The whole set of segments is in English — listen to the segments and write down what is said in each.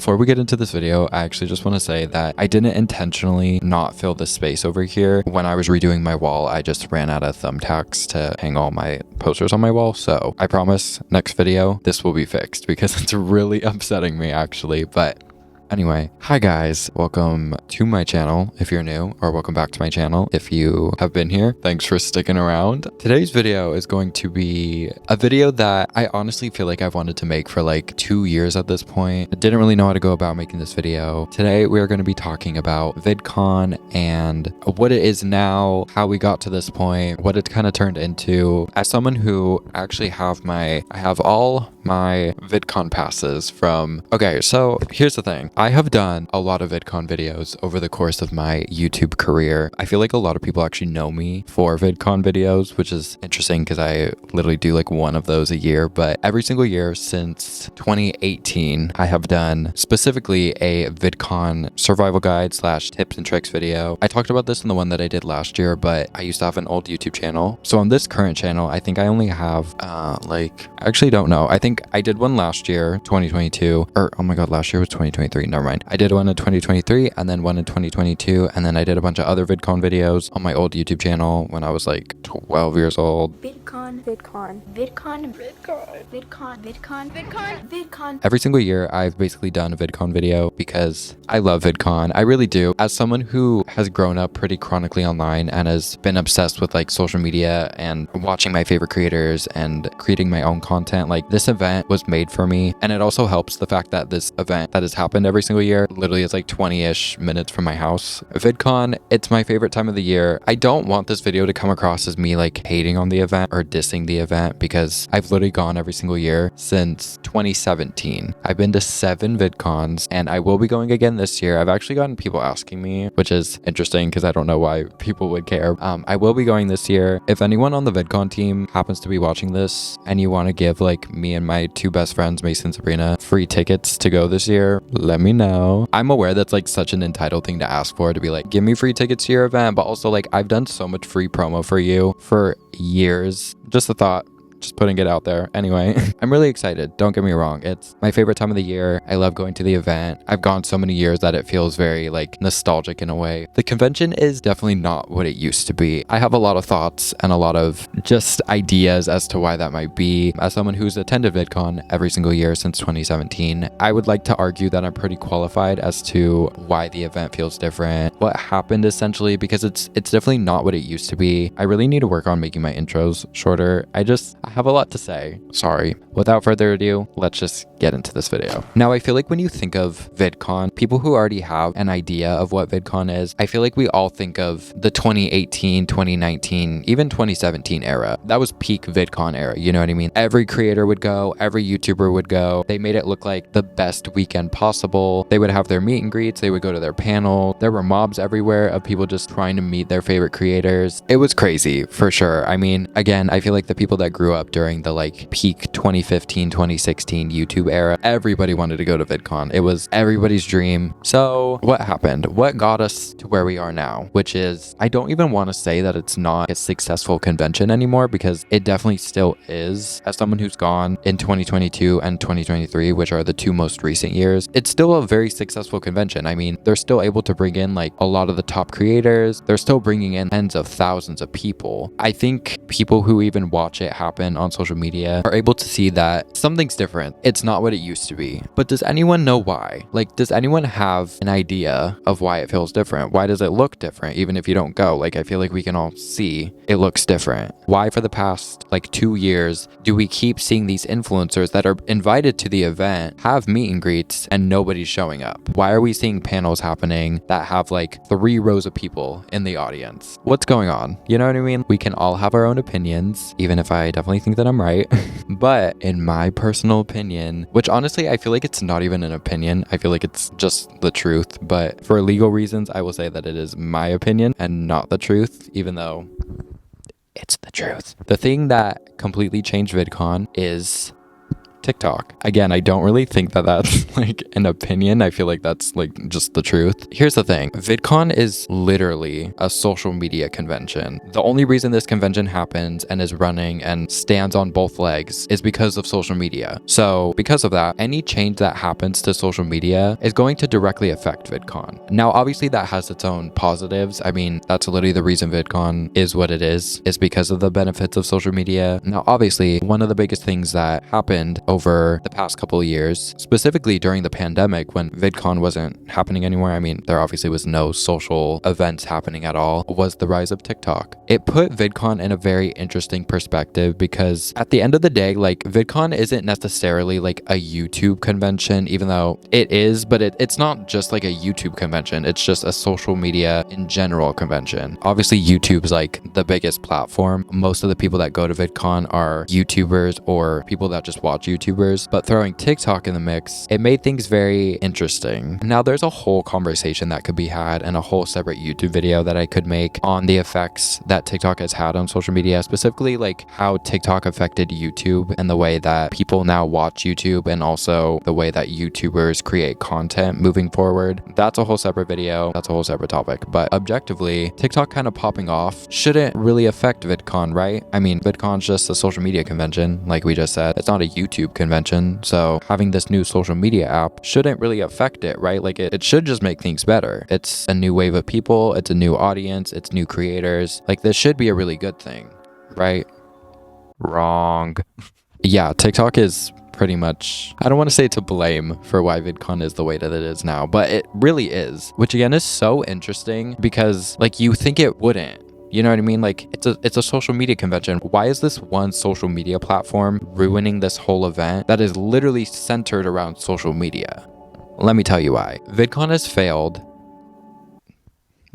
Before we get into this video, I actually just want to say that I didn't intentionally not fill this space over here. When I was redoing my wall, I just ran out of thumbtacks to hang all my posters on my wall. So I promise next video, this will be fixed because it's really upsetting me actually. But anyway, hi guys, welcome to my channel if you're new, or welcome back to my channel if you have been here. Thanks for sticking around. Today's video is going to be a video that I honestly feel like I've wanted to make for like 2 years at this point. I didn't really know how to go about making this video. Today we're going to be talking about VidCon and what it is now, how we got to this point, what it's kind of turned into. As someone who actually I have all my VidCon passes from, okay, so here's the thing. I have done a lot of VidCon videos over the course of my YouTube career. I feel like a lot of people actually know me for VidCon videos, which is interesting because I literally do like one of those a year. But every single year since 2018, I have done specifically a VidCon survival guide / tips and tricks video. I talked about this in the one that I did last year, but I used to have an old YouTube channel. So on this current channel, I think I only have I actually don't know. I think I did one last year, 2022, or oh my god, last year was 2023. Never mind. I did one in 2023 and then one in 2022. And then I did a bunch of other VidCon videos on my old YouTube channel when I was like 12 years old. VidCon. Every single year, I've basically done a VidCon video because I love VidCon. I really do. As someone who has grown up pretty chronically online and has been obsessed with like social media and watching my favorite creators and creating my own content, like this event was made for me. And it also helps the fact that this event that has happened every single year literally is like 20-ish minutes from my house. VidCon, it's my favorite time of the year. I don't want this video to come across as me like hating on the event or dissing the event because I've literally gone every single year since 2017. I've been to 7 VidCons and I will be going again this year. I've actually gotten people asking me, which is interesting because I don't know why people would care. I will be going this year. If anyone on the VidCon team happens to be watching this and you want to give like me and my 2 best friends, Mason and Sabrina, free tickets to go this year, let me know. I'm aware that's like such an entitled thing to ask for, to be like, give me free tickets to your event, but also like I've done so much free promo for you for years. Just a thought. Just putting it out there. Anyway, I'm really excited. Don't get me wrong. It's my favorite time of the year. I love going to the event. I've gone so many years that it feels very like nostalgic in a way. The convention is definitely not what it used to be. I have a lot of thoughts and a lot of just ideas as to why that might be. As someone who's attended VidCon every single year since 2017, I would like to argue that I'm pretty qualified as to why the event feels different, what happened essentially, because it's definitely not what it used to be. I really need to work on making my intros shorter. I have a lot to say. Sorry. Without further ado, let's just get into this video. Now, I feel like when you think of VidCon, people who already have an idea of what VidCon is, I feel like we all think of the 2018, 2019, even 2017 era. That was peak VidCon era, you know what I mean? Every creator would go, every YouTuber would go. They made it look like the best weekend possible. They would have their meet and greets, they would go to their panel. There were mobs everywhere of people just trying to meet their favorite creators. It was crazy, for sure. I mean, again, I feel like the people that grew up during the like peak 2015, 2016 YouTube era, everybody wanted to go to VidCon. It was everybody's dream. So what happened? What got us to where we are now? Which is, I don't even want to say that it's not a successful convention anymore, because it definitely still is. As someone who's gone in 2022 and 2023, which are the 2 most recent years, it's still a very successful convention. I mean, they're still able to bring in like a lot of the top creators. They're still bringing in tens of thousands of people. I think people who even watch it happen on social media are able to see that something's different. It's not what it used to be. But does anyone know why? Like, does anyone have an idea of why it feels different? Why does it look different even if you don't go? Like, I feel like we can all see it looks different. Why for the past like 2 years do we keep seeing these influencers that are invited to the event have meet and greets and nobody's showing up? Why are we seeing panels happening that have like 3 rows of people in the audience? What's going on? You know what I mean? We can all have our own opinions, even if I definitely think that I'm right. But in my personal opinion, which honestly, I feel like it's not even an opinion. I feel like it's just the truth. But for legal reasons, I will say that it is my opinion and not the truth, even though it's the truth. The thing that completely changed VidCon is TikTok. Again, I don't really think that that's like an opinion. I feel like that's like just the truth. Here's the thing. VidCon is literally a social media convention. The only reason this convention happens and is running and stands on both legs is because of social media. So because of that, any change that happens to social media is going to directly affect VidCon. Now, obviously that has its own positives. I mean, that's literally the reason VidCon is what it is because of the benefits of social media. Now, obviously, one of the biggest things that happened over the past couple of years, specifically during the pandemic when VidCon wasn't happening anymore, I mean, there obviously was no social events happening at all, was the rise of TikTok. It put VidCon in a very interesting perspective because at the end of the day, like VidCon isn't necessarily like a YouTube convention, even though it is, but it's not just like a YouTube convention. It's just a social media in general convention. Obviously, YouTube's like the biggest platform. Most of the people that go to VidCon are YouTubers or people that just watch YouTubers, but throwing TikTok in the mix, it made things very interesting. Now, there's a whole conversation that could be had and a whole separate YouTube video that I could make on the effects that TikTok has had on social media, specifically like how TikTok affected YouTube and the way that people now watch YouTube and also the way that YouTubers create content moving forward. That's a whole separate video. That's a whole separate topic. But objectively, TikTok kind of popping off shouldn't really affect VidCon, right? I mean, VidCon's just a social media convention, like we just said. It's not a YouTube convention. So having this new social media app shouldn't really affect it, right? Like it should just make things better. It's a new wave of people. It's a new audience. It's new creators. Like this should be a really good thing, right? Wrong. Yeah, TikTok is pretty much, I don't want to say to blame for why VidCon is the way that it is now, but it really is, which again is so interesting because like you think it wouldn't. You know what I mean? Like it's a social media convention. Why is this one social media platform ruining this whole event that is literally centered around social media? Let me tell you why. VidCon has failed.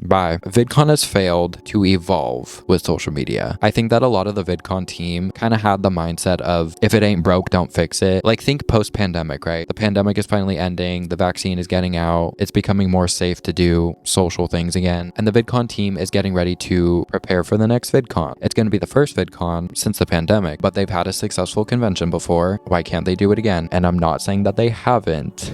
VidCon has failed to evolve with social media. I think that a lot of the VidCon team kind of had the mindset of if it ain't broke, don't fix it. Like think post-pandemic, right? The pandemic is finally ending. The vaccine is getting out. It's becoming more safe to do social things again. And the VidCon team is getting ready to prepare for the next VidCon. It's going to be the first VidCon since the pandemic, but they've had a successful convention before. Why can't they do it again? And I'm not saying that they haven't.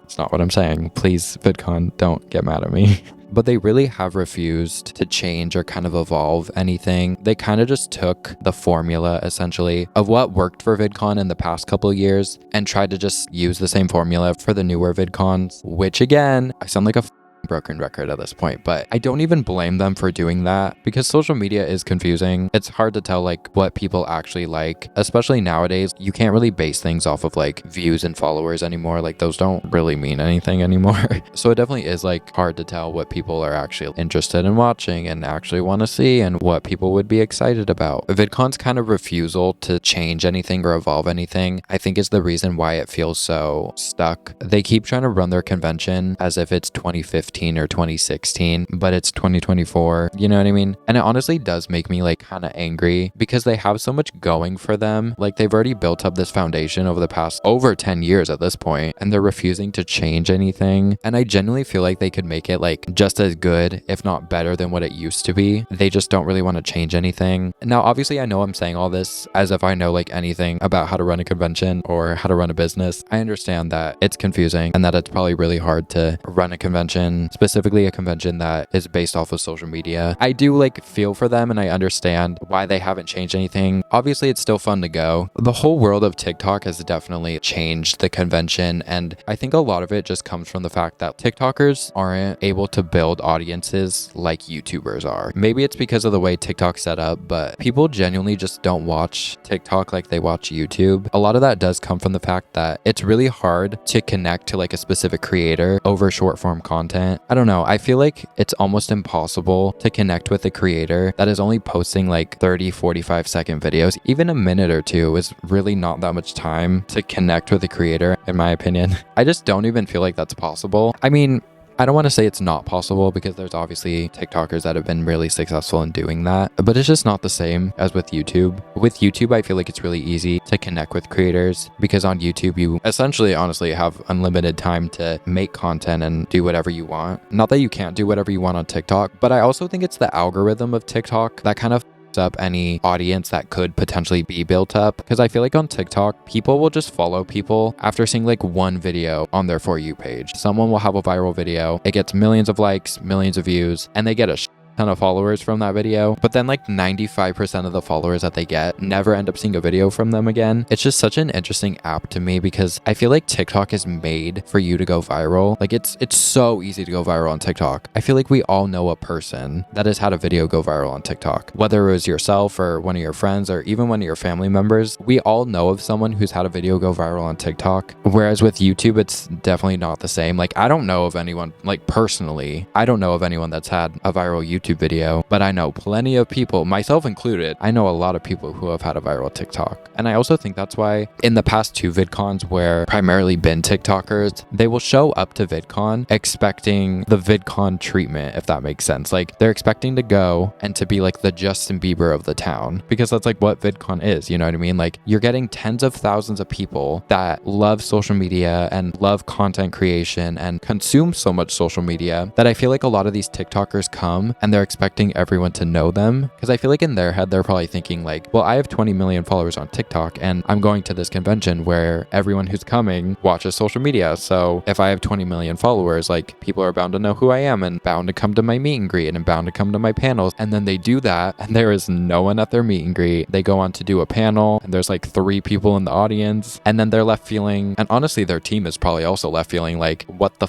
It's not what I'm saying. Please, VidCon, don't get mad at me. But they really have refused to change or kind of evolve anything. They kind of just took the formula, essentially, of what worked for VidCon in the past couple of years and tried to just use the same formula for the newer VidCons, which again, I sound like a broken record at this point, but I don't even blame them for doing that because social media is confusing. It's hard to tell like what people actually like, especially nowadays. You can't really base things off of like views and followers anymore. Like those don't really mean anything anymore. So it definitely is like hard to tell what people are actually interested in watching and actually want to see and what people would be excited about. VidCon's kind of refusal to change anything or evolve anything, I think is the reason why it feels so stuck. They keep trying to run their convention as if it's 2015 or 2016, but it's 2024. You know what I mean? And it honestly does make me like kind of angry because they have so much going for them. Like they've already built up this foundation over the past over 10 years at this point, and they're refusing to change anything. And I genuinely feel like they could make it like just as good, if not better than what it used to be. They just don't really want to change anything. Now, obviously, I know I'm saying all this as if I know like anything about how to run a convention or how to run a business. I understand that it's confusing and that it's probably really hard to run a convention, specifically a convention that is based off of social media. I do like feel for them and I understand why they haven't changed anything. Obviously, it's still fun to go. The whole world of TikTok has definitely changed the convention, and I think a lot of it just comes from the fact that TikTokers aren't able to build audiences like YouTubers are. Maybe it's because of the way TikTok's set up, but people genuinely just don't watch TikTok like they watch YouTube. A lot of that does come from the fact that it's really hard to connect to like a specific creator over short form content. I don't know. I feel like it's almost impossible to connect with a creator that is only posting like 30, 45 second videos. Even a minute or two is really not that much time to connect with a creator, in my opinion. I just don't even feel like that's possible. I mean, I don't want to say it's not possible because there's obviously TikTokers that have been really successful in doing that, but it's just not the same as with YouTube. With YouTube, I feel like it's really easy to connect with creators because on YouTube, you essentially, honestly, have unlimited time to make content and do whatever you want. Not that you can't do whatever you want on TikTok, but I also think it's the algorithm of TikTok that kind of up any audience that could potentially be built up. Because I feel like on TikTok, people will just follow people after seeing like one video on their For You page. Someone will have a viral video, it gets millions of likes, millions of views, and they get a ton of followers from that video, but then like 95% of the followers that they get never end up seeing a video from them again. It's just such an interesting app to me because I feel like TikTok is made for you to go viral. Like it's so easy to go viral on TikTok. I feel like we all know a person that has had a video go viral on TikTok, whether it was yourself or one of your friends or even one of your family members. We all know of someone who's had a video go viral on TikTok, whereas with YouTube, it's definitely not the same. Like I don't know of anyone, like personally, I don't know of anyone that's had a viral YouTube video, but I know plenty of people, myself included. I know a lot of people who have had a viral TikTok. And I also think that's why in the past 2 VidCons where primarily been TikTokers, they will show up to VidCon expecting the VidCon treatment, if that makes sense. Like they're expecting to go and to be like the Justin Bieber of the town, because that's like what VidCon is, you know what I mean? Like you're getting tens of thousands of people that love social media and love content creation and consume so much social media that I feel like a lot of these TikTokers come and they're expecting everyone to know them, because I feel like in their head they're probably thinking like, well, I have 20 million followers on TikTok and I'm going to this convention where everyone who's coming watches social media, so if I have 20 million followers, like people are bound to know who I am and bound to come to my meet and greet and bound to come to my panels. And then they do that and there is no one at their meet and greet. They go on to do a panel and there's like 3 people in the audience, and then they're left feeling, and honestly their team is probably also left feeling like, what the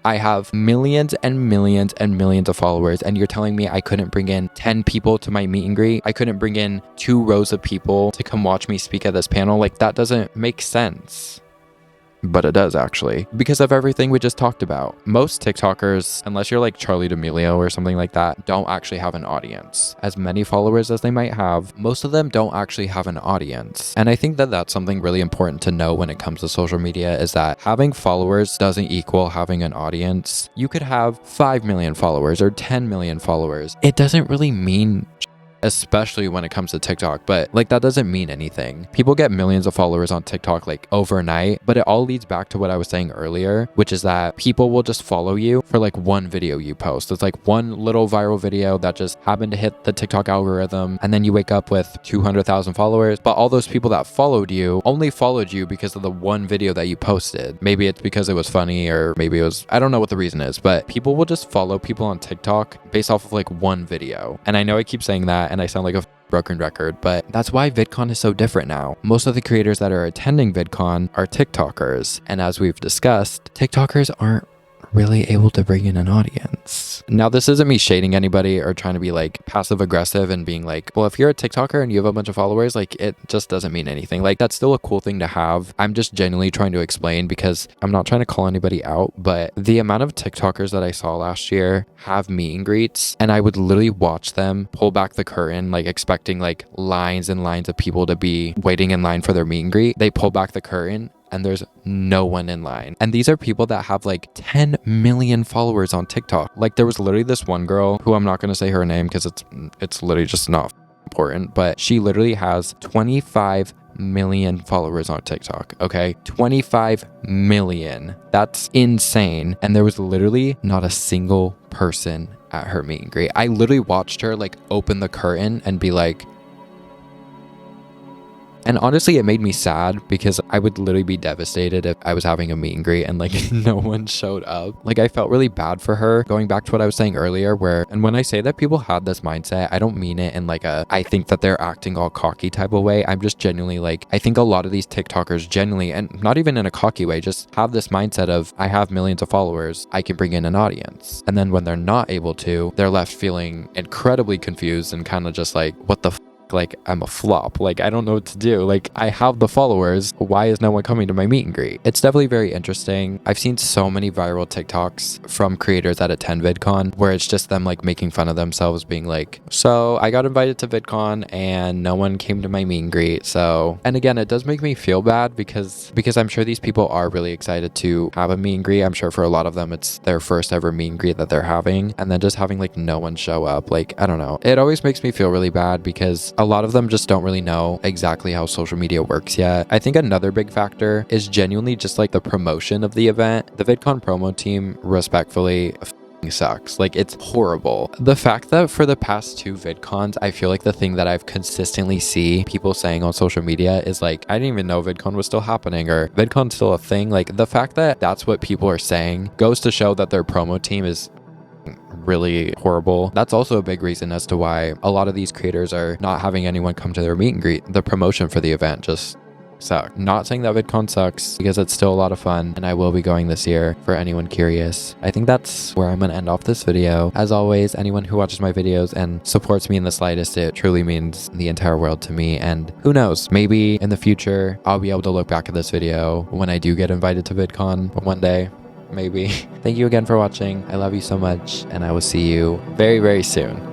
I have millions and millions and millions of followers, and you're telling me I couldn't bring in 10 people to my meet and greet? I couldn't bring in 2 rows of people to come watch me speak at this panel? Like that doesn't make sense. But it does actually, because of everything we just talked about. Most TikTokers, unless you're like Charlie D'Amelio or something like that, don't actually have an audience. As many followers as they might have, most of them don't actually have an audience. And I think that that's something really important to know when it comes to social media, is that having followers doesn't equal having an audience. You could have 5 million followers or 10 million followers. It doesn't really mean, especially when it comes to TikTok, but like that doesn't mean anything. People get millions of followers on TikTok like overnight, but it all leads back to what I was saying earlier, which is that people will just follow you for like one video you post. It's like one little viral video that just happened to hit the TikTok algorithm, and then you wake up with 200,000 followers, but all those people that followed you only followed you because of the one video that you posted. Maybe it's because it was funny, or maybe it was, I don't know what the reason is, but people will just follow people on TikTok based off of like one video. And I know I keep saying that and I sound like a broken record, but that's why VidCon is so different now. Most of the creators that are attending VidCon are TikTokers, and as we've discussed, TikTokers aren't really able to bring in an audience. Now, this isn't me shading anybody or trying to be like passive aggressive and being like, well, if you're a TikToker and you have a bunch of followers, like it just doesn't mean anything. Like that's still a cool thing to have. I'm just genuinely trying to explain, because I'm not trying to call anybody out, but the amount of TikTokers that I saw last year have meet and greets, and I would literally watch them pull back the curtain, like expecting like lines and lines of people to be waiting in line for their meet and greet. They pull back the curtain and there's no one in line. And these are people that have like 10 million followers on TikTok. Like there was literally this one girl who, I'm not gonna say her name because it's literally just not important, but she literally has 25 million followers on TikTok. Okay, 25 million. That's insane. And there was literally not a single person at her meet and greet. I literally watched her like open the curtain and be like, and honestly, it made me sad, because I would literally be devastated if I was having a meet and greet and like no one showed up. Like I felt really bad for her, going back to what I was saying earlier, where, and when I say that people had this mindset, I don't mean it in like a, I think that they're acting all cocky type of way. I'm just genuinely like, I think a lot of these TikTokers genuinely, and not even in a cocky way, just have this mindset of, I have millions of followers, I can bring in an audience. And then when they're not able to, they're left feeling incredibly confused and kind of just like, what the like I'm a flop, like I don't know what to do, like I have the followers, why is no one coming to my meet and greet? It's definitely very interesting. I've seen so many viral TikToks from creators that attend VidCon where it's just them like making fun of themselves, being like, so I got invited to VidCon and no one came to my meet and greet. So, and again, it does make me feel bad, because I'm sure these people are really excited to have a meet and greet. I'm sure for a lot of them it's their first ever meet and greet that they're having, and then just having like no one show up, like I don't know, it always makes me feel really bad, because a lot of them just don't really know exactly how social media works yet. I think another big factor is genuinely just like the promotion of the event. The VidCon promo team respectfully sucks. Like, it's horrible. The fact that for the past 2 VidCons, I feel like the thing that I've consistently see people saying on social media is like, I didn't even know VidCon was still happening, or VidCon's still a thing. Like, the fact that that's what people are saying goes to show that their promo team is really horrible. That's also a big reason as to why a lot of these creators are not having anyone come to their meet and greet. The promotion for the event just suck. Not saying that VidCon sucks, because it's still a lot of fun, and I will be going this year for anyone curious. I think that's where I'm gonna end off this video. As always, anyone who watches my videos and supports me in the slightest, it truly means the entire world to me. And who knows, maybe in the future I'll be able to look back at this video when I do get invited to VidCon one day. Maybe. Thank you again for watching. I love you so much, and I will see you very, very soon.